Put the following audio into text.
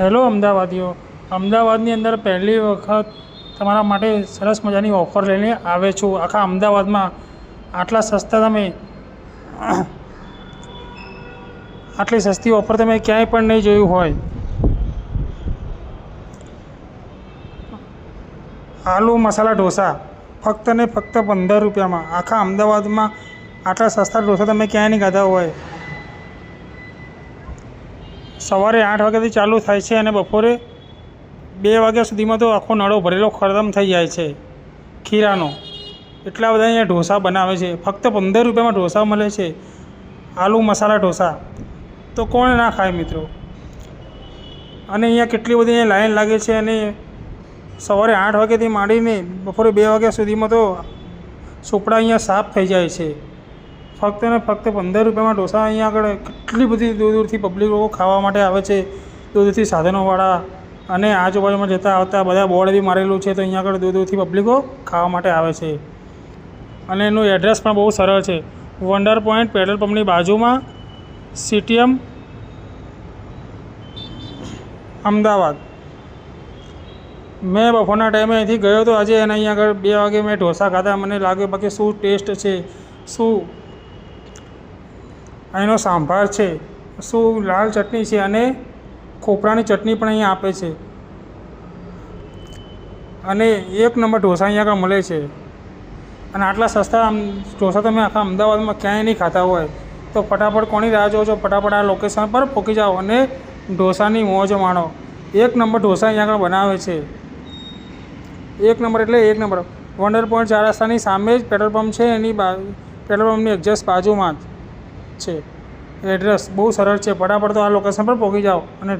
Hello અમદાવાદીઓ, અમદાવાદની અંદર પહેલી વખત તમારા માટે સરસ મજાની ઓફર લઈને આવે છું. આખા અમદાવાદમાં આટલા સસ્તા તમે આટલી સસ્તી ઓફર તમે ક્યાંય પણ નહીં જોયું હોય. આલુ મસાલા ઢોસા ફક્ત ને ફક્ત 15 રૂપિયામાં. આખા અમદાવાદમાં આટલા સસ્તા ઢોસા તમે ક્યાંય નહીં ખાધા હોય. સવારે 8 વાગ્યાથી ચાલુ થાય છે અને બપોરે 2 વાગ્યા સુધીમાં તો આખો નળો ભરેલો ખતમ થઈ જાય છે ખીરાનો. એટલા બધા અહીંયા ઢોસા બનાવે છે. ફક્ત 15 રૂપિયામાં ઢોસા મળે છે, આલુ મસાલા ઢોસા. તો કોણ ના ખાય મિત્રો. અને અહીંયા કેટલી બધી અહીંયા લાઈન લાગે છે અને સવારે 8 વાગ્યાથી માંડીને બપોરે 2 વાગ્યા સુધીમાં તો સોપડા અહીંયા સાફ થઈ જાય છે. ફક્ત ને ફક્ત 15 રૂપિયામાં ઢોસા. અહીંયા આગળ કેટલી બધી દૂર દૂરથી પબ્લિક લોકો ખાવા માટે આવે છે, દૂર દૂરથી સાધનોવાળા અને આજુબાજુમાં જતા આવતા બધા બોર્ડ બી મારેલું છે. તો અહીંયા આગળ દૂર દૂરથી પબ્લિકો ખાવા માટે આવે છે. અને એનું એડ્રેસ પણ બહુ સરળ છે. વંડર પોઈન્ટ પેટ્રોલ પંપની બાજુમાં, સીટીએમ અમદાવાદ. મેં બપોરના ટાઈમે અહીંથી ગયો હતો આજે, અને અહીંયા આગળ 2 વાગે મેં ઢોસા ખાધા. મને લાગ્યું બાકી શું ટેસ્ટ છે, શું અહીંનો સાંભાર છે, શું લાલ ચટણી છે, અને ખોપરાની ચટણી પણ અહીંયા આપે છે. અને 1 નંબર ઢોસા અહીંયા આગળ મળે છે. અને આટલા સસ્તા ઢોસા તમે આખા અમદાવાદમાં ક્યાંય નહીં ખાતા હોય. તો ફટાફટ કોની રાહ જોવો છો? ફટાફટ આ લોકેશન પર પહોંચી જાઓ અને ઢોસાની મોજ માણો. 1 નંબર ઢોસા અહીંયા આગળ બનાવે છે. 1 નંબર એટલે 1 નંબર. વંડર પોઈન્ટ 4 રસ્તાની સામે જ પેટ્રોલ પંપ છે. એની પેટ્રોલ પંપની એક્ઝેક્ટ બાજુમાં જ છે. એડ્રેસ બહુ સરળ છે. ફટાફટ તો આ લોકેશન પર પહોંચી જાઓ અને